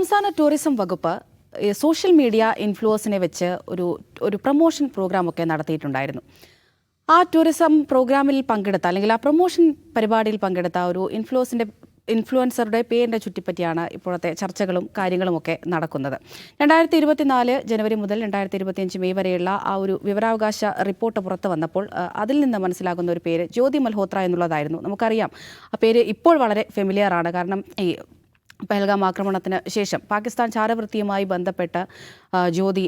സംസ്ഥാന ടൂറിസം വകുപ്പ് social media ഇൻഫ്ലുവൻസിനെ വെച്ച് ഒരു പ്രൊമോഷൻ പ്രോഗ്രാമൊക്കെ നടത്തിയിട്ടുണ്ടായിരുന്നു. ആ ടൂറിസം പ്രോഗ്രാമിൽ പങ്കെടുത്ത അല്ലെങ്കിൽ ആ പ്രൊമോഷൻ പരിപാടിയിൽ പങ്കെടുത്ത ഒരു ഇൻഫ്ലുവൻസറുടെ പേരിനെ ചുറ്റിപ്പറ്റിയാണ് ഇപ്പോഴത്തെ ചർച്ചകളും കാര്യങ്ങളുമൊക്കെ നടക്കുന്നത്. 2024 ജനുവരി മുതൽ 2025 മെയ് വരെയുള്ള ആ ഒരു വിവരാവകാശ റിപ്പോർട്ട് പുറത്തു വന്നപ്പോൾ അതിൽ നിന്ന് മനസ്സിലാകുന്ന ഒരു പേര് ജ്യോതി മൽഹോത്ര എന്നുള്ളതായിരുന്നു. നമുക്കറിയാം ആ പേര് ഇപ്പോൾ വളരെ ഫെമിലിയറാണ്. കാരണം ഈ പഹൽഗാം ആക്രമണത്തിന് ശേഷം പാകിസ്ഥാൻ ചാരവൃത്തിയുമായി ബന്ധപ്പെട്ട് ജ്യോതി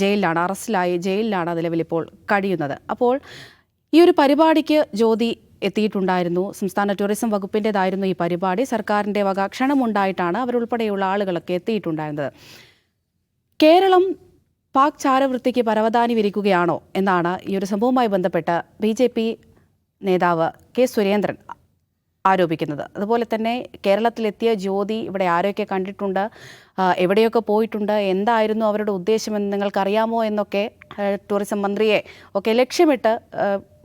ജയിലിലാണ്, അറസ്റ്റിലായി ജയിലിലാണ് നിലവിലിപ്പോൾ കഴിയുന്നത്. അപ്പോൾ ഈ ഒരു പരിപാടിക്ക് ജ്യോതി എത്തിയിട്ടുണ്ടായിരുന്നു. സംസ്ഥാന ടൂറിസം വകുപ്പിൻ്റെതായിരുന്നു ഈ പരിപാടി. സർക്കാരിൻ്റെ വക ക്ഷണമുണ്ടായിട്ടാണ് അവരുൾപ്പെടെയുള്ള ആളുകളൊക്കെ എത്തിയിട്ടുണ്ടായിരുന്നത്. കേരളം പാക് ചാരവൃത്തിക്ക് പരവതാനി വിരിക്കുകയാണോ എന്നാണ് ഈ ഒരു സംഭവവുമായി ബന്ധപ്പെട്ട് BJP നേതാവ് കെ സുരേന്ദ്രൻ ആരോപിക്കുന്നത്. അതുപോലെ തന്നെ കേരളത്തിലെത്തിയ ജ്യോതി ഇവിടെ ആരെയൊക്കെ കണ്ടിട്ടുണ്ട്, എവിടെയൊക്കെ പോയിട്ടുണ്ട്, എന്തായിരുന്നു അവരുടെ ഉദ്ദേശമെന്ന് നിങ്ങൾക്കറിയാമോ എന്നൊക്കെ ടൂറിസം മന്ത്രിയെ ഒക്കെ ലക്ഷ്യമിട്ട്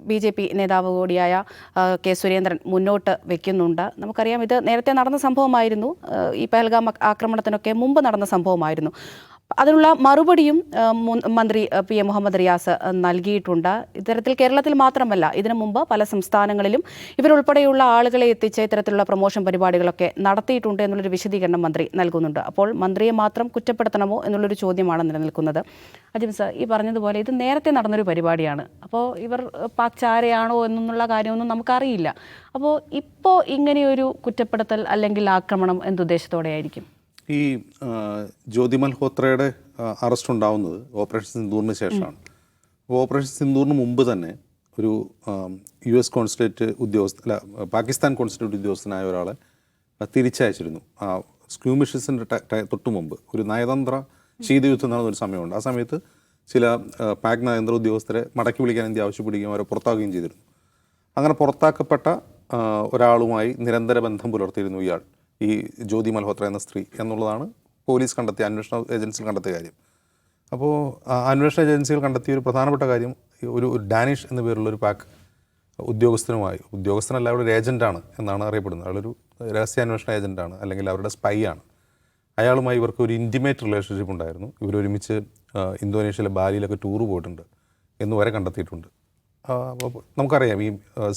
BJP നേതാവ് കൂടിയായ കെ സുരേന്ദ്രൻ മുന്നോട്ട് വയ്ക്കുന്നുണ്ട്. നമുക്കറിയാം ഇത് നേരത്തെ നടന്ന സംഭവമായിരുന്നു. ഈ പഹൽഗാം ആക്രമണത്തിനൊക്കെ മുമ്പ് നടന്ന സംഭവമായിരുന്നു. അതിനുള്ള മറുപടിയും മന്ത്രി PM മുഹമ്മദ് റിയാസ് നൽകിയിട്ടുണ്ട്. ഇത്തരത്തിൽ കേരളത്തിൽ മാത്രമല്ല, ഇതിനു മുമ്പ് പല സംസ്ഥാനങ്ങളിലും ഇവരുൾപ്പെടെയുള്ള ആളുകളെ എത്തിച്ച് ഇത്തരത്തിലുള്ള പ്രൊമോഷൻ പരിപാടികളൊക്കെ നടത്തിയിട്ടുണ്ട് എന്നുള്ളൊരു വിശദീകരണം മന്ത്രി നൽകുന്നുണ്ട്. അപ്പോൾ മന്ത്രിയെ മാത്രം കുറ്റപ്പെടുത്തണമോ എന്നുള്ളൊരു ചോദ്യമാണ് നിലനിൽക്കുന്നത്. അജിം സർ, ഈ പറഞ്ഞതുപോലെ ഇത് നേരത്തെ നടന്നൊരു പരിപാടിയാണ്. അപ്പോൾ ഇവർ പാക് ചാരയാണോ എന്നുള്ള കാര്യമൊന്നും നമുക്കറിയില്ല. അപ്പോൾ ഇപ്പോൾ ഇങ്ങനെയൊരു കുറ്റപ്പെടുത്തൽ അല്ലെങ്കിൽ ആക്രമണം എന്തുദ്ദേശത്തോടെ ആയിരിക്കും? ഈ ജ്യോതി മൽഹോത്രയുടെ അറസ്റ്റ് ഉണ്ടാവുന്നത് ഓപ്പറേഷൻ സിന്ദൂറിന് ശേഷമാണ്. അപ്പോൾ ഓപ്പറേഷൻ സിന്ദൂറിന് മുമ്പ് തന്നെ ഒരു US കോൺസുലേറ്റ് പാകിസ്ഥാൻ കോൺസുലേറ്റ് ഉദ്യോഗസ്ഥനായ ഒരാളെ തിരിച്ചയച്ചിരുന്നു. സ്ക്യൂമിഷസിൻ്റെ തൊട്ട് മുമ്പ് ഒരു നയതന്ത്ര ശീതയുദ്ധം നടന്ന ഒരു സമയമുണ്ട്. ആ സമയത്ത് ചില പാക് നയതന്ത്ര ഉദ്യോഗസ്ഥരെ മടക്കി വിളിക്കാൻ ഇന്ത്യ ആവശ്യപ്പെടുകയും അവരെ പുറത്താക്കുകയും ചെയ്തിരുന്നു. അങ്ങനെ പുറത്താക്കപ്പെട്ട ഒരാളുമായി നിരന്തര ബന്ധം പുലർത്തിയിരുന്നു ഇയാൾ, ഈ ജ്യോതി മൽഹോത്ര എന്ന സ്ത്രീ എന്നുള്ളതാണ് പോലീസ് കണ്ടെത്തിയ, അന്വേഷണ ഏജൻസികൾ കണ്ടെത്തിയ കാര്യം. അപ്പോൾ അന്വേഷണ ഏജൻസികൾ കണ്ടെത്തിയ ഒരു പ്രധാനപ്പെട്ട കാര്യം, ഒരു ഡാനിഷ് എന്ന പേരുള്ളൊരു പാക് ഉദ്യോഗസ്ഥനല്ല, അവിടെ ഒരു ഏജൻറ്റാണ് എന്നാണ് അറിയപ്പെടുന്നത്. അയാളൊരു രഹസ്യാന്വേഷണ ഏജൻറ്റാണ്, അല്ലെങ്കിൽ അവരുടെ സ്പൈ ആണ്. അയാളുമായി ഇവർക്ക് ഒരു ഇൻറ്റിമേറ്റ് റിലേഷൻഷിപ്പ് ഉണ്ടായിരുന്നു. ഇവരൊരുമിച്ച് ഇന്തോനേഷ്യയിലെ ബാലിയിലൊക്കെ ടൂറ് പോയിട്ടുണ്ട് എന്ന് വരെ കണ്ടെത്തിയിട്ടുണ്ട്. അപ്പോൾ നമുക്കറിയാം ഈ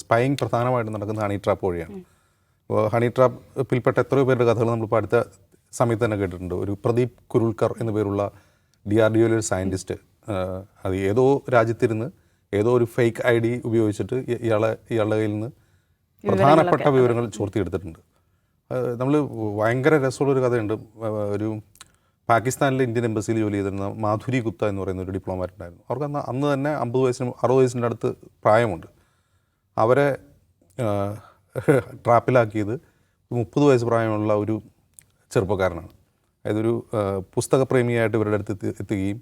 സ്പൈയിങ് പ്രധാനമായിട്ടും നടക്കുന്ന ഹണി ട്രാപ്പ് വഴിയാണ്. ഹണി ട്രാപ്പിൽപ്പെട്ട എത്രയോ പേരുടെ കഥകൾ നമ്മളിപ്പോൾ അടുത്ത സമയത്ത് തന്നെ കേട്ടിട്ടുണ്ട്. ഒരു പ്രദീപ് കുരുൾക്കർ എന്ന പേരുള്ള DRDOയിലെ ഒരു സയൻറ്റിസ്റ്റ്, അത് ഏതോ രാജ്യത്തിരുന്ന് ഏതോ ഒരു ഫേക്ക് ID ഉപയോഗിച്ചിട്ട് ഇയാളുടെ കയ്യിൽ നിന്ന് പ്രധാനപ്പെട്ട വിവരങ്ങൾ ചോർത്തിയെടുത്തിട്ടുണ്ട്. നമ്മൾ ഭയങ്കര രസമുള്ളൊരു കഥയുണ്ട്. ഒരു പാകിസ്ഥാനിലെ ഇന്ത്യൻ എംബസിയിൽ ജോലി ചെയ്തിരുന്ന മാധുരി ഗുപ്ത എന്ന് പറയുന്ന ഒരു ഡിപ്ലോമാറ്റ് ഉണ്ടായിരുന്നു. അവർക്ക് അന്ന് തന്നെ 50 വയസ്സിനും 60 വയസ്സിൻ്റെ അടുത്ത് പ്രായമുണ്ട്. അവരെ ട്രാപ്പിലാക്കിയത് 30 വയസ്സ് പ്രായമുള്ള ഒരു ചെറുപ്പക്കാരനാണ്. അതായത് ഒരു പുസ്തകപ്രേമിയായിട്ട് ഇവരുടെ അടുത്ത് എത്തുകയും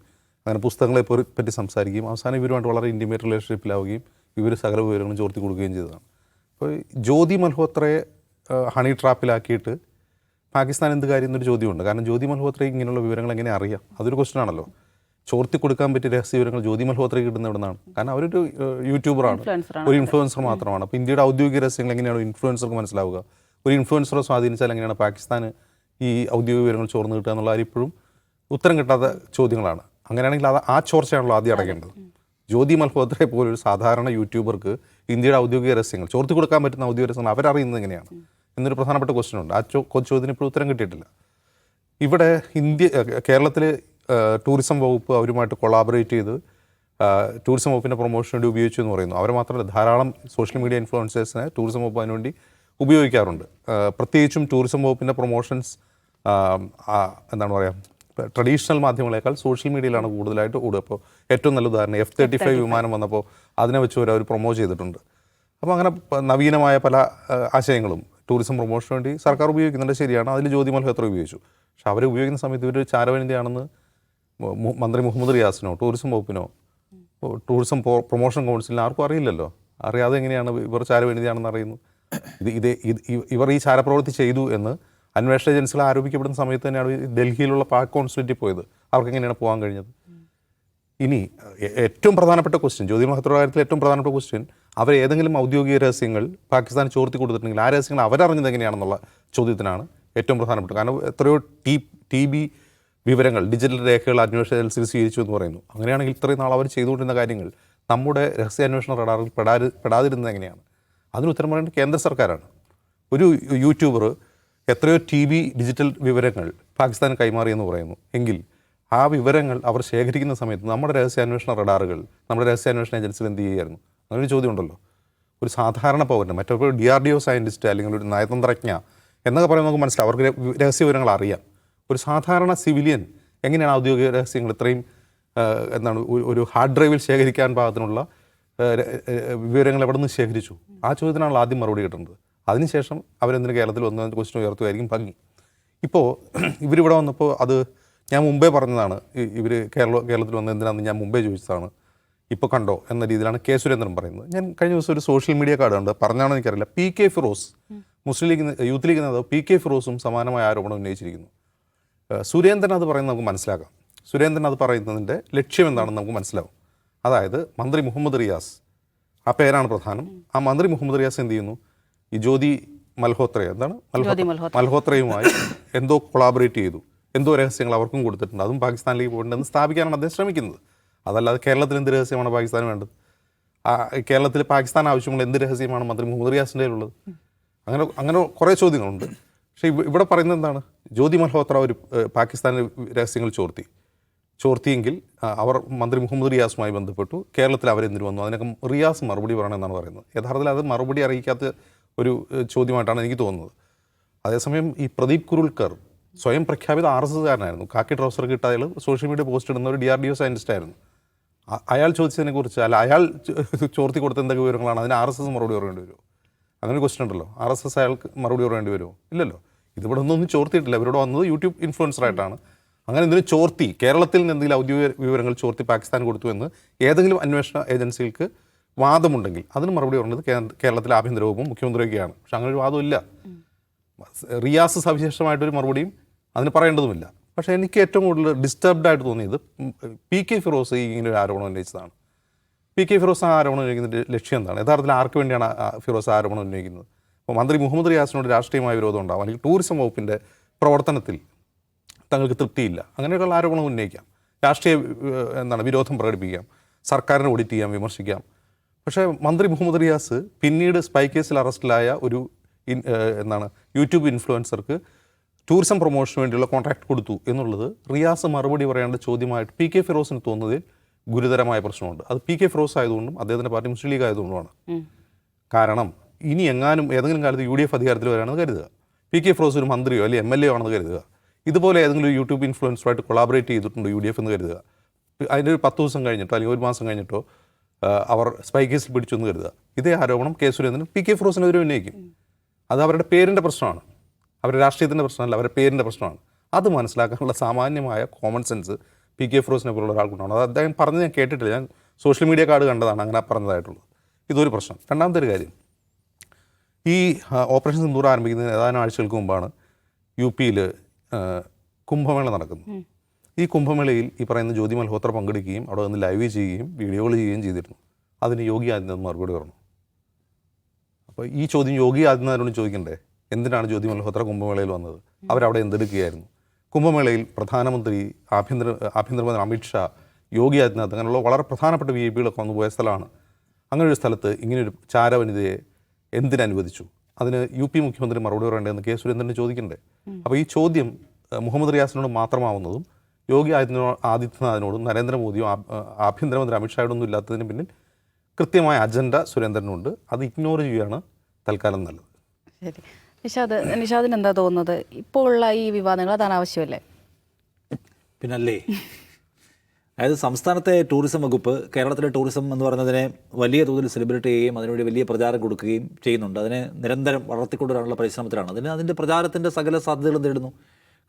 അങ്ങനെ പുസ്തകങ്ങളെ പറ്റി സംസാരിക്കുകയും അവസാനം ഇവരുമായിട്ട് വളരെ ഇൻറ്റിമേറ്റ് റിലേഷൻഷിപ്പിലാവുകയും ഇവർ സകല വിവരങ്ങളും ചോർത്തി കൊടുക്കുകയും ചെയ്തതാണ്. അപ്പോൾ ജ്യോതി മൽഹോത്രയെ ഹണി ട്രാപ്പിലാക്കിയിട്ട് പാകിസ്ഥാൻ എന്ത് കാര്യം എന്നൊരു ചോദ്യമുണ്ട്. കാരണം ജ്യോതി മൽഹോത്രയ്ക്ക് ഇങ്ങനെയുള്ള വിവരങ്ങൾ എങ്ങനെ അറിയാം? അതൊരു ക്വസ്റ്റൻ ആണല്ലോ. ചോർത്തി കൊടുക്കാൻ പറ്റിയ രഹസ്യ വിവരങ്ങൾ ജ്യോതി മൽഹോത്രയ്ക്ക് കിട്ടുന്ന എവിടെ നിന്നാണ്? കാരണം അവരൊരു യൂട്യൂബറാണ്, ഒരു ഇൻഫ്ലുവൻസർ മാത്രമാണ്. അപ്പോൾ ഇന്ത്യയുടെ ഔദ്യോഗിക രഹസ്യങ്ങൾ എങ്ങനെയാണ് ഇൻഫ്ലുവൻസർക്ക് മനസ്സിലാവുക? ഒരു ഇൻഫ്ലുവൻസറെ സ്വാധീനിച്ചാൽ എങ്ങനെയാണ് പാകിസ്ഥാന് ഈ ഔദ്യോഗിക വിവരങ്ങൾ ചോർന്ന് കിട്ടുക എന്നുള്ള ഇപ്പോഴും ഉത്തരം കിട്ടാത്ത ചോദ്യങ്ങളാണ്. അങ്ങനെയാണെങ്കിൽ ആ ചോർച്ചയാണല്ലോ ആദ്യം അടയ്ക്കേണ്ടത്. ജ്യോതി മൽഹോത്രയെ പോലൊരു സാധാരണ യൂട്യൂബർക്ക് ഇന്ത്യയുടെ ഔദ്യോഗിക രഹസ്യങ്ങൾ ചോർത്തി കൊടുക്കാൻ പറ്റുന്ന ഔദ്യോഗിക രഹസ്യങ്ങൾ അവരറിയുന്നത് എങ്ങനെയാണ് എന്നൊരു പ്രധാനപ്പെട്ട ക്വസ്റ്റ്യൻ ഉണ്ട്. ആ ചോദ്യത്തിന് ഇപ്പോൾ ഉത്തരം കിട്ടിയിട്ടില്ല. ഇവിടെ കേരളത്തിൽ ടൂറിസം വകുപ്പ് അവരുമായിട്ട് കൊളാബറേറ്റ് ചെയ്ത് ടൂറിസം വകുപ്പിൻ്റെ പ്രൊമോഷന് വേണ്ടി ഉപയോഗിച്ചു എന്ന് പറയുന്നു. അവർ മാത്രമല്ല, ധാരാളം സോഷ്യൽ മീഡിയ ഇൻഫ്ലുവൻസേഴ്സിനെ ടൂറിസം വകുപ്പ് അതിനുവേണ്ടി ഉപയോഗിക്കാറുണ്ട്. പ്രത്യേകിച്ചും ടൂറിസം വകുപ്പിൻ്റെ പ്രൊമോഷൻസ് എന്താണ് പറയുക, ട്രഡീഷണൽ മാധ്യമങ്ങളെക്കാൾ സോഷ്യൽ മീഡിയയിലാണ് കൂടുതലായിട്ട് കൂടുക. അപ്പോൾ ഏറ്റവും നല്ല ഉദാഹരണം F-35 വിമാനം വന്നപ്പോൾ അതിനെ വെച്ച് അവർ പ്രൊമോട്ട് ചെയ്തിട്ടുണ്ട്. അപ്പോൾ അങ്ങനെ നവീനമായ പല ആശയങ്ങളും ടൂറിസം പ്രൊമോഷന് വേണ്ടി സർക്കാർ ഉപയോഗിക്കുന്നുണ്ട്, ശരിയാണ്. അതിൽ ജ്യോതി മൽഹോത്ര ഉപയോഗിച്ചു. പക്ഷെ അവർ ഉപയോഗിക്കുന്ന സമയത്ത് ഇവർ ചാരവനിതയാണെന്ന് മന്ത്രി മുഹമ്മദ് റിയാസിനോ ടൂറിസം വകുപ്പിനോ ടൂറിസം പ്രൊമോഷൻ കൗൺസിലിന് ആർക്കും അറിയില്ലല്ലോ. അറിയാതെ എങ്ങനെയാണ് ഇവർ ചാരവനിതയാണെന്ന് അറിയുന്നത്? ഇവർ ഈ ചാരപ്രവൃത്തി ചെയ്തു എന്ന് അന്വേഷണ ഏജൻസികൾ ആരോപിക്കപ്പെടുന്ന സമയത്ത് തന്നെയാണ് ഡൽഹിയിലുള്ള പാക് കോൺസുലേറ്റിൽ പോയത്. അവർക്ക് എങ്ങനെയാണ് പോകാൻ കഴിഞ്ഞത്? ഇനി ഏറ്റവും പ്രധാനപ്പെട്ട ക്വസ്റ്റ്യൻ, ജ്യോതി മൽഹോത്രയുടെ കാര്യത്തിൽ ഏറ്റവും പ്രധാനപ്പെട്ട ക്വസ്റ്റ്യൻ, അവർ ഏതെങ്കിലും ഔദ്യോഗിക രഹസ്യങ്ങൾ പാകിസ്ഥാൻ ചോർത്തി കൊടുത്തിട്ടുണ്ടെങ്കിൽ ആ രഹസ്യങ്ങൾ അവരറിഞ്ഞത് എങ്ങനെയാണെന്നുള്ള ചോദ്യത്തിനാണ് ഏറ്റവും പ്രധാനപ്പെട്ട. കാരണം എത്രയോ ടി ബി വിവരങ്ങൾ ഡിജിറ്റൽ രേഖകൾ അന്വേഷണ ഏജൻസികൾ സ്വീകരിച്ചു എന്ന് പറയുന്നു. അങ്ങനെയാണെങ്കിൽ ഇത്രയും നാൾ അവർ ചെയ്തുകൊണ്ടിരുന്ന കാര്യങ്ങൾ നമ്മുടെ രഹസ്യാന്വേഷണ റഡാറിൽ പെടാതിരുന്നത് എങ്ങനെയാണ്? അതിന് ഉത്തരം പറയേണ്ടത് കേന്ദ്ര സർക്കാരാണ്. ഒരു യൂട്യൂബർ എത്രയോ ഡിജിറ്റൽ വിവരങ്ങൾ പാകിസ്ഥാന് കൈമാറിയെന്ന് പറയുന്നു എങ്കിൽ ആ വിവരങ്ങൾ അവർ ശേഖരിക്കുന്ന സമയത്ത് നമ്മുടെ രഹസ്യാന്വേഷണ റഡാറുകൾ, നമ്മുടെ രഹസ്യാന്വേഷണ ഏജൻസികൾ എന്ത് ചെയ്യുമായിരുന്നു? അങ്ങനൊരു ചോദ്യം ഉണ്ടല്ലോ. ഒരു സാധാരണ പൗരന്, മറ്റൊരു DRDO സയൻറ്റിസ്റ്റ് അല്ലെങ്കിൽ ഒരു നയതന്ത്രജ്ഞ എന്നൊക്കെ പറയുമ്പോൾ നമുക്ക് മനസ്സിലാവും, അവർക്ക് രഹസ്യ വിവരങ്ങൾ അറിയാം. ഒരു സാധാരണ സിവിലിയൻ എങ്ങനെയാണ് ഔദ്യോഗിക രഹസ്യങ്ങൾ ഇത്രയും ഒരു ഹാർഡ് ഡ്രൈവിൽ ശേഖരിക്കാൻ പാകത്തിനുള്ള വിവരങ്ങൾ എവിടെ നിന്ന് ശേഖരിച്ചു? ആ ചോദ്യത്തിനാണ് ആദ്യം മറുപടി കിട്ടുന്നത്. അതിനുശേഷം അവരെന്തിന് കേരളത്തിൽ വന്ന ക്വസ്റ്റ്യൻ ഉയർത്തുമായിരിക്കും ഭംഗി. ഇപ്പോൾ ഇവരിവിടെ വന്നപ്പോൾ അത് ഞാൻ മുമ്പേ പറഞ്ഞതാണ്. ഇവർ കേരളത്തിൽ വന്നത് എന്തിനാണെന്ന് ഞാൻ മുമ്പേ ചോദിച്ചതാണ്. ഇപ്പോൾ കണ്ടോ എന്ന രീതിയിലാണ് കെ സുരേന്ദ്രൻ പറയുന്നത്. ഞാൻ കഴിഞ്ഞ ദിവസം ഒരു സോഷ്യൽ മീഡിയ കാർഡ് കണ്ട്, പറഞ്ഞാണോ എനിക്കറിയില്ല, PK ഫിറോസ്, മുസ്ലിം ലീഗ് യൂത്ത് ലീഗ് നേതാവ് PK ഫിറോസും സമാനമായ ആരോപണം ഉന്നയിച്ചിരിക്കുന്നു. സുരേന്ദ്രൻ അത് പറയുന്നത് നമുക്ക് മനസ്സിലാക്കാം. സുരേന്ദ്രൻ അത് പറയുന്നതിൻ്റെ ലക്ഷ്യം എന്താണെന്ന് നമുക്ക് മനസ്സിലാവും. അതായത് മന്ത്രി മുഹമ്മദ് റിയാസ്, ആ പേരാണ് പ്രധാനം. ആ മന്ത്രി മുഹമ്മദ് റിയാസ് എന്ത് ചെയ്യുന്നു? ഈ ജ്യോതി മൽഹോത്രയുമായി എന്തോ കൊളാബറേറ്റ് ചെയ്തു, എന്തോ രഹസ്യങ്ങൾ അവർക്കും കൊടുത്തിട്ടുണ്ട്, അതും പാകിസ്ഥാനിലേക്ക് പോയിട്ടുണ്ടെന്ന് സ്ഥാപിക്കാനാണ് അദ്ദേഹം ശ്രമിക്കുന്നത്. അതല്ലാതെ കേരളത്തിൽ എന്ത് രഹസ്യമാണ് പാകിസ്ഥാന് വേണ്ടത്? കേരളത്തിൽ പാകിസ്ഥാൻ ആവശ്യമുള്ള എന്ത് രഹസ്യമാണ് മന്ത്രി മുഹമ്മദ് റിയാസിൻ്റെ കയ്യിലുള്ളത്? അങ്ങനെ കുറേ ചോദ്യങ്ങളുണ്ട്. പക്ഷേ ഇവിടെ പറയുന്നത് എന്താണ്? ജ്യോതി മൽഹോത്ര ഒരു പാകിസ്ഥാനിലെ രഹസ്യങ്ങൾ ചോർത്തിയെങ്കിൽ അവർ മന്ത്രി മുഹമ്മദ് റിയാസുമായി ബന്ധപ്പെട്ടു, കേരളത്തിൽ അവരെന്തിനു വന്നു? അതിനൊക്കെ റിയാസ് മറുപടി പറയണമെന്നാണ് പറയുന്നത്. യഥാർത്ഥത്തിൽ അത് മറുപടി അറിയിക്കാത്ത ഒരു ചോദ്യമായിട്ടാണ് എനിക്ക് തോന്നുന്നത്. അതേസമയം ഈ പ്രദീപ് കുരുൾക്കർ സ്വയം പ്രഖ്യാപിത RSSകാരനായിരുന്നു. കാക്കി ട്രൗസർ ഇട്ട അയാൾ സോഷ്യൽ മീഡിയ പോസ്റ്റ് ഇടുന്ന ഒരു DRDO സയൻറ്റിസ്റ്റ് ആയിരുന്നു. അയാൾ ചോദിച്ചതിനെക്കുറിച്ച്, അല്ല അയാൾ ചോർത്തി കൊടുത്ത എന്തൊക്കെ വിവരങ്ങളാണ്? അതിന് RSS മറുപടി പറയേണ്ടി വരുമോ? അങ്ങനെ ക്വസ്റ്റൻ ഉണ്ടല്ലോ. RSS അയാൾക്ക് മറുപടി പറയേണ്ടി വരുമോ? ഇല്ലല്ലോ. ഇതിവിടെ ഒന്നും ചോർത്തിയിട്ടില്ല. ഇവരോട് വന്നത് യൂട്യൂബ് ഇൻഫ്ലുവൻസറായിട്ടാണ്. അങ്ങനെ എന്തിനും ചോർത്തി, കേരളത്തിൽ നിന്ന് എന്തെങ്കിലും ഔദ്യോഗിക വിവരങ്ങൾ ചോർത്തി പാകിസ്ഥാൻ കൊടുത്തു എന്ന് ഏതെങ്കിലും അന്വേഷണ ഏജൻസികൾക്ക് വാദമുണ്ടെങ്കിൽ അതിന് മറുപടി പറഞ്ഞത് കേരളത്തിലെ ആഭ്യന്തര വകുപ്പും മുഖ്യമന്ത്രിയൊക്കെയാണ്. പക്ഷെ അങ്ങനെ ഒരു വാദമില്ല. റിയാസ് സവിശേഷമായിട്ടൊരു മറുപടിയും അതിന് പറയേണ്ടതുമില്ല. പക്ഷേ എനിക്ക് ഏറ്റവും കൂടുതൽ ഡിസ്റ്റർബ്ഡ് ആയിട്ട് തോന്നിയത് PK ഫിറോസ് ഇങ്ങനെ ഒരു ആരോപണം ഉന്നയിച്ചതാണ്. PK ഫിറോസ് ആ ആരോപണം ഉന്നയിക്കുന്നതിൻ്റെ ലക്ഷ്യം എന്താണ്? യഥാർത്ഥത്തിൽ ആർക്ക് വേണ്ടിയാണ് ഫിറോസ് ആരോപണം ഉന്നയിക്കുന്നത്? അപ്പോൾ മന്ത്രി മുഹമ്മദ് റിയാസിനോട് രാഷ്ട്രീയമായ വിരോധം ഉണ്ടാവും, അല്ലെങ്കിൽ ടൂറിസം വകുപ്പിൻ്റെ പ്രവർത്തനത്തിൽ തങ്ങൾക്ക് തൃപ്തിയില്ല, അങ്ങനെയൊക്കെയുള്ള ആരോപണം ഉന്നയിക്കാം. രാഷ്ട്രീയ വിരോധം പ്രകടിപ്പിക്കാം, സർക്കാരിനെ ഓഡിറ്റ് ചെയ്യാം, വിമർശിക്കാം. പക്ഷേ മന്ത്രി മുഹമ്മദ് റിയാസ് പിന്നീട് സ്പൈ കേസിൽ അറസ്റ്റിലായ ഒരു യൂട്യൂബ് ഇൻഫ്ലുവൻസർക്ക് ടൂറിസം പ്രൊമോഷന് വേണ്ടിയുള്ള കോൺട്രാക്ട് കൊടുത്തു എന്നുള്ളത് റിയാസ് മറുപടി പറയേണ്ട ചോദ്യമായിട്ട് PK ഫിറോസിന് തോന്നുന്നതിൽ ഗുരുതരമായ പ്രശ്നമുണ്ട്. അത് PK ഫിറോസ് ആയതുകൊണ്ടും അദ്ദേഹത്തിൻ്റെ പാർട്ടി മുസ്ലിം ലീഗ് ആയതുകൊണ്ടുമാണ്. കാരണം ഇനി എങ്ങാനും ഏതെങ്കിലും കാലത്ത് UDF അധികാരത്തിൽ വരാണെന്ന് കരുതുക, PK ഫിറോസ് ഒരു മന്ത്രിയോ അല്ലെങ്കിൽ MLA ആണെന്ന് കരുതുക, ഇതുപോലെ ഏതെങ്കിലും യൂട്യൂബ് ഇൻഫ്ലുവൻസറുമായിട്ട് കൊളാബറേറ്റ് ചെയ്തിട്ടുണ്ട് UDF എന്ന് കരുതുക, അതിൻ്റെ ഒരു 10 ദിവസം കഴിഞ്ഞിട്ടോ അല്ലെങ്കിൽ 1 മാസം കഴിഞ്ഞിട്ടോ അവർ സ്പൈ കേസിൽ പിടിച്ചു എന്ന് കരുതുക, ഇതേ ആരോപണം കെ സുരേന്ദ്രൻ PK ഫിറോസിനെതിരെ ഉന്നയിക്കും. അത് അവരുടെ പേരിൻ്റെ പ്രശ്നമാണ്, അവരുടെ രാഷ്ട്രീയത്തിൻ്റെ പ്രശ്നമല്ല, അവരുടെ പേരിൻ്റെ പ്രശ്നമാണ്. അത് മനസ്സിലാക്കാനുള്ള സാമാന്യമായ കോമൺ സെൻസ് PK ഫിറോസിനെ പോലുള്ള ഒരാൾക്കുണ്ടാണ്. അത് അദ്ദേഹം പറഞ്ഞ് ഞാൻ കേട്ടിട്ടില്ല, ഞാൻ സോഷ്യൽ മീഡിയ കാർഡ് കണ്ടതാണ് അങ്ങനെ പറഞ്ഞതായിട്ടുള്ളത്. ഇതൊരു പ്രശ്നം. രണ്ടാമത്തെ ഒരു കാര്യം, ഈ ഓപ്പറേഷൻ സിന്ദൂർ ആരംഭിക്കുന്നതിന് ഏതാനും ആഴ്ചകൾക്ക് മുമ്പാണ് UP കുംഭമേള നടക്കുന്നത്. ഈ കുംഭമേളയിൽ ഈ പറയുന്ന ജ്യോതി മൽഹോത്ര പങ്കെടുക്കുകയും അവിടെ നിന്ന് ലൈവ് ചെയ്യുകയും വീഡിയോകൾ ചെയ്യുകയും ചെയ്തിരുന്നു. അതിന് യോഗി ആദിത്യനാഥ് മറുപടി പറഞ്ഞു. അപ്പോൾ ഈ ചോദ്യം യോഗി ആദിത്യനാഥിനോട് ചോദിക്കണ്ടേ, എന്തിനാണ് ജ്യോതി മൽഹോത്ര കുംഭമേളയിൽ വന്നത്? അവരവിടെ എന്തെടുക്കുകയായിരുന്നു? കുംഭമേളയിൽ പ്രധാനമന്ത്രി, ആഭ്യന്തരമന്ത്രി അമിത്ഷാ, യോഗി ആദിത്യനാഥ് അങ്ങനെയുള്ള വളരെ പ്രധാനപ്പെട്ട VIP-കളൊക്കെ വന്നു പോയ സ്ഥലമാണ്. അങ്ങനൊരു സ്ഥലത്ത് ഇങ്ങനെയൊരു ചാരവനിതയെ എന്തിനനുവദിച്ചു? അതിന് UP മുഖ്യമന്ത്രി മറുപടി പറയേണ്ടതെന്ന് കെ സുരേന്ദ്രന് ചോദിക്കണ്ടേ? അപ്പോൾ ഈ ചോദ്യം മുഹമ്മദ് റിയാസിനോട് മാത്രമാവുന്നതും യോഗി ആദിത്യനാഥിനോടും നരേന്ദ്രമോദിയോ ആഭ്യന്തരമന്ത്രി അമിത്ഷായോടൊന്നും ഇല്ലാത്തതിന് പിന്നിൽ കൃത്യമായ അജണ്ട സുരേന്ദ്രനുണ്ട്. അത് ഇഗ്നോർ ചെയ്യുകയാണ് തൽക്കാലം നല്ലത്. ശരി. നിഷാദിന് എന്താ തോന്നുന്നത്? ഇപ്പോൾ ഉള്ള ഈ വിവാദങ്ങൾ അതാണ് ആവശ്യമല്ലേ? പിന്നല്ലേ. അതായത് സംസ്ഥാനത്തെ ടൂറിസം വകുപ്പ് കേരളത്തിലെ ടൂറിസം എന്ന് പറയുന്നതിനെ വലിയ തോതിൽ സെലിബ്രേറ്റ് ചെയ്യുകയും അതിനുവേണ്ടി വലിയ പ്രചാരം കൊടുക്കുകയും ചെയ്യുന്നുണ്ട്. അതിനെ നിരന്തരം വളർത്തിക്കൊണ്ടുവരാനുള്ള പരിശ്രമത്തിലാണ്. അതിൻ്റെ പ്രചാരത്തിൻ്റെ സകല സാധ്യതകളും തേടുന്നു.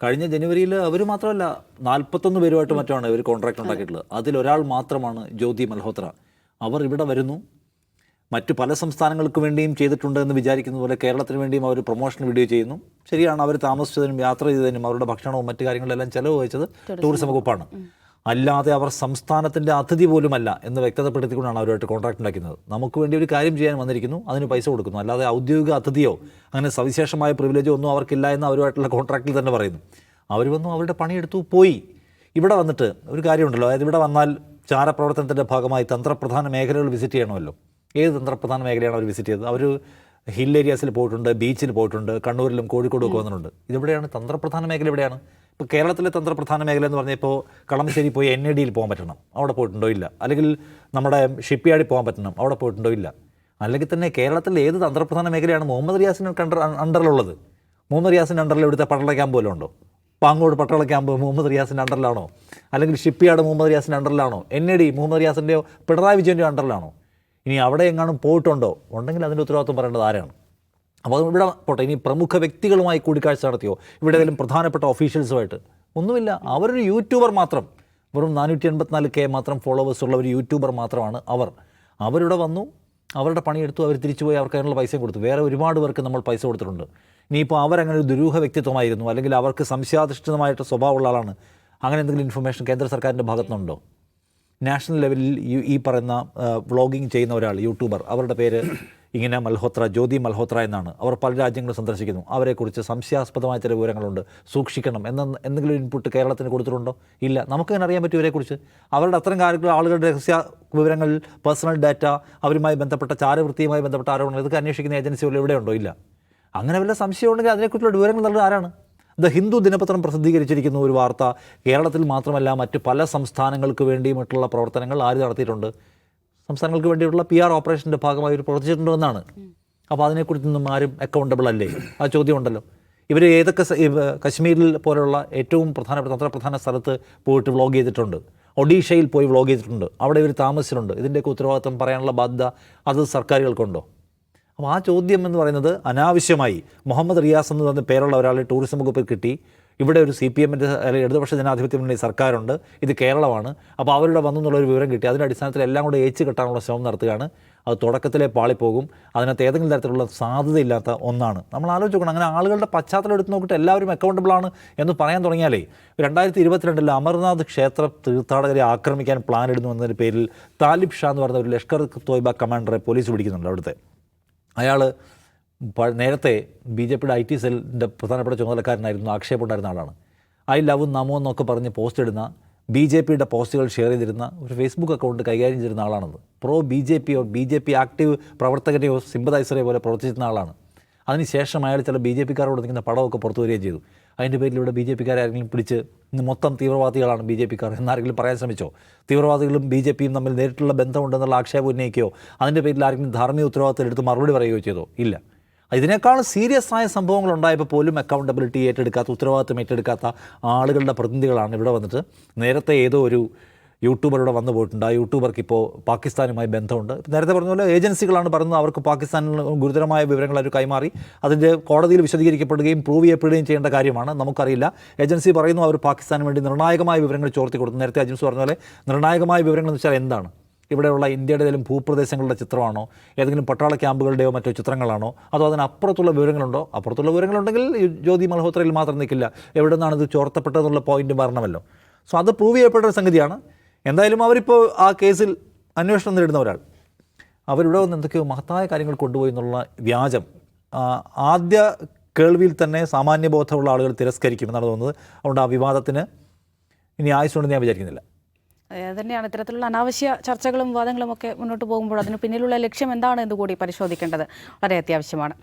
കഴിഞ്ഞ ജനുവരിയിൽ അവർ മാത്രമല്ല 41 പേരുമായിട്ട് മറ്റാണ് ഇവർ കോൺട്രാക്ട് ഉണ്ടാക്കിയിട്ടുള്ളത്. അതിലൊരാൾ മാത്രമാണ് ജ്യോതി മൽഹോത്ര. അവർ ഇവിടെ വരുന്നു, മറ്റു പല സംസ്ഥാനങ്ങൾക്ക് വേണ്ടിയും ചെയ്തിട്ടുണ്ട് എന്ന് വിചാരിക്കുന്ന പോലെ കേരളത്തിന് വേണ്ടിയും അവർ പ്രൊമോഷൻ വീഡിയോ ചെയ്യുന്നു. ശരിയാണ്, അവർ താമസിച്ചതിനും യാത്ര ചെയ്തതിനും അവരുടെ ഭക്ഷണവും മറ്റു കാര്യങ്ങളെല്ലാം ചെലവ് വഹിച്ചത് ടൂറിസം വകുപ്പാണ്. അല്ലാതെ അവർ സംസ്ഥാനത്തിൻ്റെ അതിഥി പോലുമല്ല എന്ന് വ്യക്തതപ്പെടുത്തിക്കൊണ്ടാണ് അവരുമായിട്ട് കോൺട്രാക്ട് ഉണ്ടാക്കുന്നത്. നമുക്ക് വേണ്ടി ഒരു കാര്യം ചെയ്യാൻ വന്നിരിക്കുന്നു, അതിന് പൈസ കൊടുക്കുന്നു, അല്ലാതെ ഔദ്യോഗിക അതിഥിയോ അങ്ങനെ സവിശേഷമായ പ്രിവിലേജോ ഒന്നും അവർക്കില്ല എന്ന് അവരുമായിട്ടുള്ള കോൺട്രാക്റ്റിൽ തന്നെ പറയുന്നു. അവർ വന്നു, അവരുടെ പണിയെടുത്തു, പോയി. ഇവിടെ വന്നിട്ട് ഒരു കാര്യമുണ്ടല്ലോ, അതായത് ഇവിടെ വന്നാൽ ചാരപ്രവർത്തനത്തിൻ്റെ ഭാഗമായി തന്ത്രപ്രധാന മേഖലകൾ വിസിറ്റ് ചെയ്യണമല്ലോ. ഏത് തന്ത്രപ്രധാന മേഖലയാണ് അവർ വിസിറ്റ് ചെയ്തത്? അവർ ഹിൽ ഏരിയാസിൽ പോയിട്ടുണ്ട്, ബീച്ചിൽ പോയിട്ടുണ്ട്, കണ്ണൂരിലും കോഴിക്കോടും ഒക്കെ വന്നിട്ടുണ്ട്. ഇതെവിടെയാണ് തന്ത്രപ്രധാന മേഖല? എവിടെയാണ്? ഇപ്പോൾ കേരളത്തിലെ തന്ത്രപ്രധാന മേഖല എന്ന് പറഞ്ഞാൽ ഇപ്പോൾ കളമശ്ശേരി പോയി NAD പോകാൻ പറ്റണം, അവിടെ പോയിട്ടുണ്ടോ? ഇല്ല. അല്ലെങ്കിൽ നമ്മുടെ ഷിപ്പ്യാർഡിൽ പോകാൻ പറ്റണം, അവിടെ പോയിട്ടുണ്ടോ? ഇല്ല. അല്ലെങ്കിൽ തന്നെ കേരളത്തിൽ ഏത് തന്ത്രപ്രധാന മേഖലയാണ് മുഹമ്മദ് റിയാസിന് അണ്ടറിലുള്ളത്? മുഹമ്മദ് റിയാസിൻ്റെ അണ്ടറിൽ ഇവിടുത്തെ പട്ടാള ക്യാമ്പ് പോലും ഉണ്ടോ? പാങ്ങോട് പട്ടാള ക്യാമ്പ് മുഹമ്മദ് റിയാസിൻ്റെ അണ്ടറിലാണോ? അല്ലെങ്കിൽ ഷിപ്പ്യാർഡ് മുഹമ്മദ് റിയാസിൻ്റെ അണ്ടറിലാണോ? NAD മുഹമ്മദ് റിയാസിൻ്റെയോ പിണറായി വിജയൻ്റെയോ അണ്ടറിലാണോ? ഇനി അവിടെ എങ്ങാനും പോയിട്ടുണ്ടോ? ഉണ്ടെങ്കിൽ അതിൻ്റെ ഉത്തരവാദിത്വം പറയേണ്ടത് ആരാണ്? അപ്പോൾ ഇവിടെ പോട്ടെ, ഇനി പ്രമുഖ വ്യക്തികളുമായി കൂടിക്കാഴ്ച നടത്തിയോ? ഇവിടെ ഏതെങ്കിലും പ്രധാനപ്പെട്ട ഒഫീഷ്യൽസുമായിട്ട്? ഒന്നുമില്ല. അവരൊരു യൂട്യൂബർ മാത്രം, വെറും 484K മാത്രം ഫോളോവേഴ്സ് ഉള്ള ഒരു യൂട്യൂബർ മാത്രമാണ് അവർ. അവരിവിടെ വന്നു, അവരുടെ പണിയെടുത്തു, അവർ തിരിച്ചുപോയി, അവർക്ക് അതിനുള്ള പൈസയും കൊടുത്തു. വേറെ ഒരുപാട് പേർക്ക് നമ്മൾ പൈസ കൊടുത്തിട്ടുണ്ട്. ഇനിയിപ്പോൾ അവരങ്ങനെ ഒരു ദുരൂഹ വ്യക്തിത്വമായിരുന്നു, അല്ലെങ്കിൽ അവർക്ക് സംശയാധിഷ്ഠിതമായിട്ട് സ്വഭാവമുള്ള ആളാണ്, അങ്ങനെ എന്തെങ്കിലും ഇൻഫർമേഷൻ കേന്ദ്ര സർക്കാരിൻ്റെ ഭാഗത്തുനിന്നുണ്ടോ? നാഷണൽ ലെവലിൽ ഈ പറയുന്ന വ്ളോഗിങ് ചെയ്യുന്ന ഒരാൾ, യൂട്യൂബർ, അവരുടെ പേര് ഇങ്ങനെ മൽഹോത്ര, ജ്യോതി മൽഹോത്ര എന്നാണ്. അവർ പല രാജ്യങ്ങളും സന്ദർശിക്കുന്നു. അവരെക്കുറിച്ച് സംശയാസ്പദമായ ചില വിവരങ്ങളുണ്ട്, സൂക്ഷിക്കണം എന്തെങ്കിലും ഇൻപുട്ട് കേരളത്തിന് കൊടുത്തിട്ടുണ്ടോ? ഇല്ല. നമുക്കങ്ങനെ അറിയാൻ പറ്റും ഇവരെക്കുറിച്ച്? അവരുടെ അത്തരം കാര്യങ്ങൾ, ആളുകളുടെ രഹസ്യ വിവരങ്ങൾ, പേഴ്സണൽ ഡാറ്റ, അവരുമായി ബന്ധപ്പെട്ട ചാരവൃത്തിയുമായി ബന്ധപ്പെട്ട ആരോപണങ്ങൾ, ഇതൊക്കെ അന്വേഷിക്കുന്ന ഏജൻസികൾ എവിടെയുണ്ടോ? ഇല്ല. അങ്ങനെ വല്ല സംശയം ഉണ്ടെങ്കിൽ അതിനെക്കുറിച്ചുള്ള വിവരങ്ങൾ നൽകുന്നത് ആരാണ്? ദ ഹിന്ദു ദിനപത്രം പ്രസിദ്ധീകരിച്ചിരിക്കുന്ന ഒരു വാർത്ത, കേരളത്തിൽ മാത്രമല്ല മറ്റ് പല സംസ്ഥാനങ്ങൾക്ക് വേണ്ടിയുമായിട്ടുള്ള പ്രവർത്തനങ്ങൾ ആര് നടത്തിയിട്ടുണ്ട്? സംസ്ഥാനങ്ങൾക്ക് വേണ്ടിയിട്ടുള്ള PR ഓപ്പറേഷൻ്റെ ഭാഗമായി ഒരു പ്രവർത്തിച്ചിട്ടുണ്ടോ എന്നാണ്. അപ്പോൾ അതിനെക്കുറിച്ചൊന്നും ആരും അക്കൗണ്ടബിൾ അല്ലേ? ആ ചോദ്യം ഉണ്ടല്ലോ. ഇവർ ഏതൊക്കെ കശ്മീരിൽ പോലുള്ള ഏറ്റവും പ്രധാനപ്പെട്ട തന്ത്രപ്രധാന സ്ഥലത്ത് പോയിട്ട് വ്ളോഗ് ചെയ്തിട്ടുണ്ട്, ഒഡീഷയിൽ പോയി വ്ളോഗ് ചെയ്തിട്ടുണ്ട്, അവിടെ ഇവർ താമസിച്ചിട്ടുണ്ട്. ഇതിൻ്റെയൊക്കെ ഉത്തരവാദിത്വം പറയാനുള്ള ബാധ്യത അത് സർക്കാരുകൾക്കുണ്ടോ? അപ്പോൾ ആ ചോദ്യം എന്ന് പറയുന്നത് അനാവശ്യമായി മുഹമ്മദ് റിയാസ് എന്ന് പറഞ്ഞ പേരുള്ള ഒരാളെ ടൂറിസം വകുപ്പിൽ കിട്ടി. ഇവിടെ ഒരു CPMൻ്റെ അല്ലെങ്കിൽ ഇടതുപക്ഷ ജനാധിപത്യ മുന്നണി സർക്കാരുണ്ട്, ഇത് കേരളമാണ്. അപ്പോൾ അവരുടെ വന്നു എന്നുള്ളൊരു വിവരം കിട്ടി. അതിൻ്റെ അടിസ്ഥാനത്തിൽ എല്ലാം കൂടെ ഏച്ച് കെട്ടാനുള്ള ശ്രമം നടത്തുകയാണ്. അത് തുടക്കത്തിലെ പാളിപ്പോകും. അതിനകത്ത് ഏതെങ്കിലും തരത്തിലുള്ള സാധ്യതയില്ലാത്ത ഒന്നാണ്. നമ്മൾ ആലോചിക്കണം, അങ്ങനെ ആളുകളുടെ പശ്ചാത്തലം എടുത്ത് നോക്കിയിട്ട് എല്ലാവരും അക്കൗണ്ടബിളാണ് എന്ന് പറയാൻ തുടങ്ങിയാലേ, 2022 അമർനാഥ് ക്ഷേത്ര തീർത്ഥാടകരെ ആക്രമിക്കാൻ പ്ലാൻ ഇടുന്നു എന്നതിൻ്റെ പേരിൽ താലിബ് ഷാ എന്ന് പറയുന്ന ഒരു ലഷ്കർ തോയ്ബ കമാൻഡറെ പോലീസ് പിടിക്കുന്നുണ്ട്. അവിടുത്തെ അയാൾ നേരത്തെ BJPയുടെ IT സെല്ലിൻ്റെ പ്രധാനപ്പെട്ട ചുമതലക്കാരനായിരുന്നു, ആക്ഷേപമുണ്ടായിരുന്ന ആളാണ്. ഐ ലവ് നമോ എന്നൊക്കെ പറഞ്ഞ് പോസ്റ്റ് ഇടുന്ന, BJPയുടെ പോസ്റ്റുകൾ ഷെയർ ചെയ്തിരുന്ന ഒരു ഫേസ്ബുക്ക് അക്കൗണ്ട് കൈകാര്യം ചെയ്തിരുന്ന ആളാണത്. BJPയോ BJP ആക്റ്റീവ് പ്രവർത്തകരെയോ സിമ്പതൈസറെയോ പോലെ പ്രവർത്തിച്ചിരുന്ന ആളാണ്. അതിനുശേഷം അയാൾ ചില BJPക്കാരോട് നിൽക്കുന്ന പടമൊക്കെ പുറത്തു വരികയും ചെയ്തു. അതിൻ്റെ പേരിൽ ഇവിടെ BJPക്കാരെ ആരെങ്കിലും പിടിച്ച് മൊത്തം തീവ്രവാദികളാണ് BJPക്കാർ എന്നാരെങ്കിലും പറയാൻ ശ്രമിച്ചോ? തീവ്രവാദികളും BJPയും തമ്മിൽ നേരിട്ടുള്ള ബന്ധമുണ്ടെന്നുള്ള ആക്ഷേപം ഉന്നയിക്കുകയോ അതിൻ്റെ പേരിൽ ആരെങ്കിലും ധാർമ്മിക ഉത്തരവാദിത്തം എടുത്ത് മറുപടി പറയുകയോ ചെയ്തോ? ഇല്ല. ഇതിനേക്കാൾ സീരിയസ് ആയ സംഭവങ്ങൾ ഉണ്ടായപ്പോൾ പോലും അക്കൗണ്ടബിലിറ്റി ഏറ്റെടുക്കാത്ത, ഉത്തരവാദിത്തം ഏറ്റെടുക്കാത്ത ആളുകളുടെ പ്രതിനിധികളാണ് ഇവിടെ വന്നിട്ട്. നേരത്തെ ഏതോ ഒരു യൂട്യൂബർ ഇവിടെ വന്നു പോയിട്ടുണ്ട്. ആ യൂട്യൂബർക്ക് ഇപ്പോൾ പാകിസ്ഥാനുമായി ബന്ധമുണ്ട്. നേരത്തെ പറഞ്ഞ പോലെ ഏജൻസികളാണ് പറയുന്നത് അവർക്ക് പാകിസ്ഥാനിൽ ഗുരുതരമായ വിവരങ്ങൾ അവർ കൈമാറി. അതിൻ്റെ കോടതിയിൽ വിശദീകരിക്കപ്പെടുകയും പ്രൂവ് ചെയ്യപ്പെടുകയും ചെയ്യേണ്ട കാര്യമാണ്. നമുക്കറിയില്ല. ഏജൻസി പറയുന്നു അവർ പാകിസ്ഥാന് വേണ്ടി നിർണായകമായ വിവരങ്ങൾ ചോർത്തി കൊടുത്തു. നേരത്തെ ഏജൻസി പറഞ്ഞ പോലെ നിർണായകമായ വിവരങ്ങൾ എന്ന് വെച്ചാൽ എന്താണ്? ഇവിടെയുള്ള ഇന്ത്യയുടെ ഏതെങ്കിലും ഭൂപ്രദേശങ്ങളുടെ ചിത്രമാണോ? ഏതെങ്കിലും പട്ടാള ക്യാമ്പുകളുടെയോ മറ്റോ ചിത്രങ്ങളാണോ? അതോ അതിനപ്പുറത്തുള്ള വിവരങ്ങളുണ്ടോ? അപ്പുറത്തുള്ള വിവരങ്ങളുണ്ടെങ്കിൽ ജ്യോതി മൽഹോത്രയിൽ മാത്രം നിൽക്കില്ല. എവിടെ നിന്നാണ് ഇത് ചോർത്തപ്പെട്ടതെന്നുള്ള പോയിന്റ് വരണമല്ലോ. സോ അത് പ്രൂവ് ചെയ്യപ്പെട്ട ഒരു സംഗതിയാണ്. എന്തായാലും അവരിപ്പോൾ ആ കേസിൽ അന്വേഷണം നേരിടുന്ന അവരിവിടെ വന്ന് എന്തൊക്കെയോ മഹത്തായ കാര്യങ്ങൾ കൊണ്ടുപോയി എന്നുള്ള വ്യാജം ആദ്യ കേൾവിയിൽ തന്നെ സാമാന്യബോധമുള്ള ആളുകൾ തിരസ്കരിക്കുമെന്നാണ് തോന്നുന്നത്. അതുകൊണ്ട് ആ വിവാദത്തിന് ഇനി ആയുസുണ്ടെന്ന് ഞാൻ വിചാരിക്കുന്നില്ല. തന്നെയാണ് ഇത്തരത്തിലുള്ള അനാവശ്യ ചർച്ചകളും വിവാദങ്ങളും ഒക്കെ മുന്നോട്ട് പോകുമ്പോൾ അതിന് പിന്നിലുള്ള ലക്ഷ്യം എന്താണ് എന്ന് കൂടി പരിശോധിക്കേണ്ടത് വളരെ അത്യാവശ്യമാണ്.